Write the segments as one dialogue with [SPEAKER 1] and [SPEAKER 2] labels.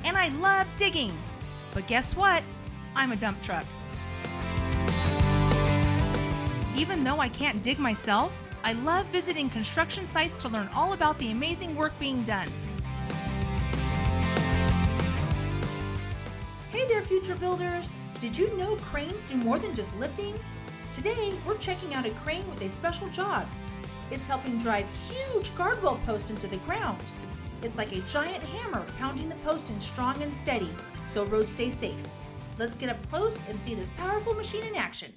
[SPEAKER 1] and I love digging. But guess what? I'm a dump truck. Even though I can't dig myself, I love visiting construction sites to learn all about the amazing work being done. Hey there, future builders! Did you know cranes do more than just lifting? Today, we're checking out a crane with a special job. It's helping drive huge guardrail posts into the ground. It's like a giant hammer pounding the post in strong and steady, so roads stay safe. Let's get up close and see this powerful machine in action.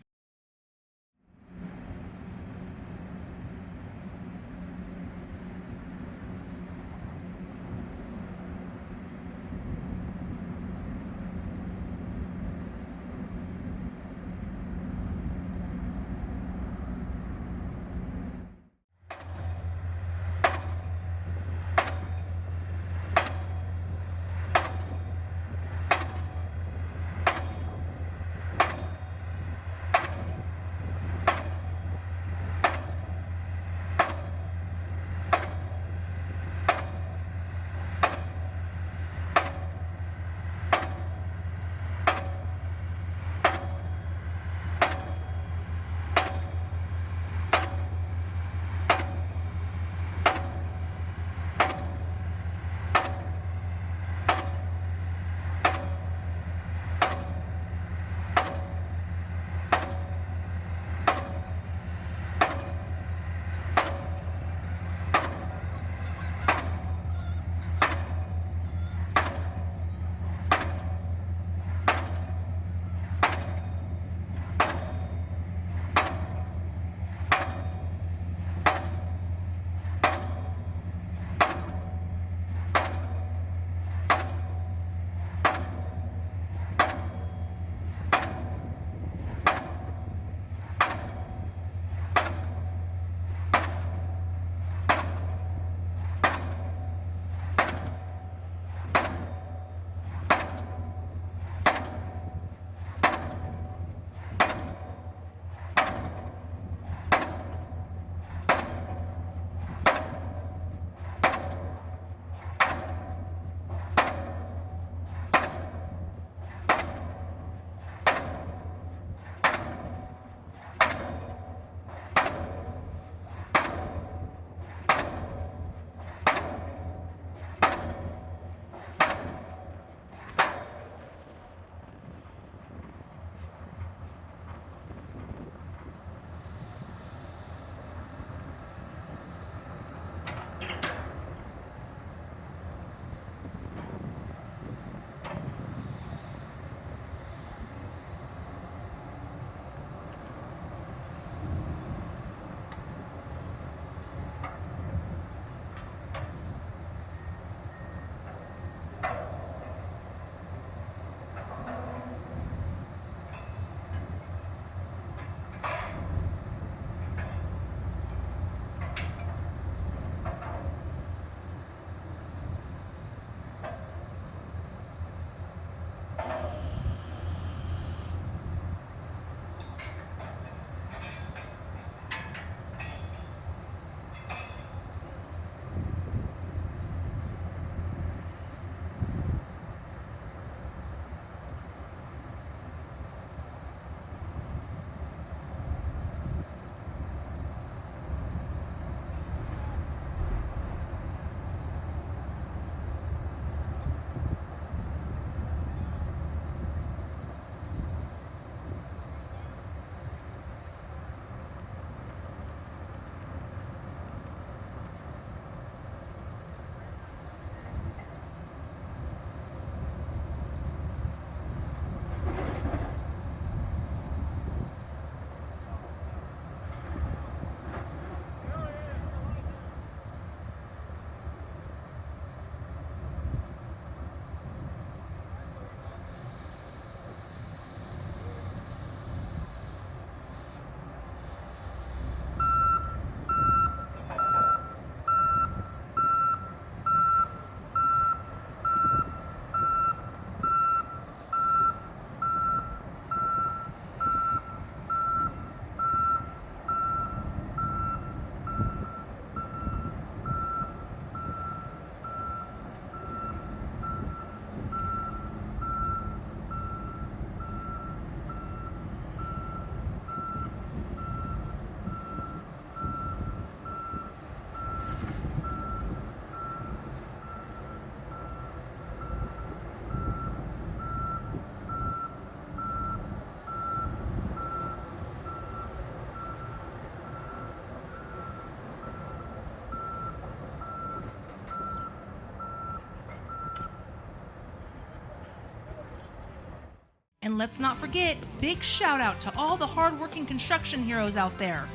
[SPEAKER 1] And let's not forget, big shout out to all the hardworking construction heroes out there.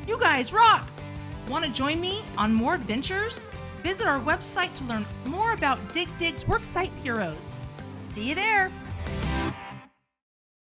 [SPEAKER 1] You guys rock! Want to join me on more adventures? Visit our website to learn more about Dig Dig's worksite heroes. See you there!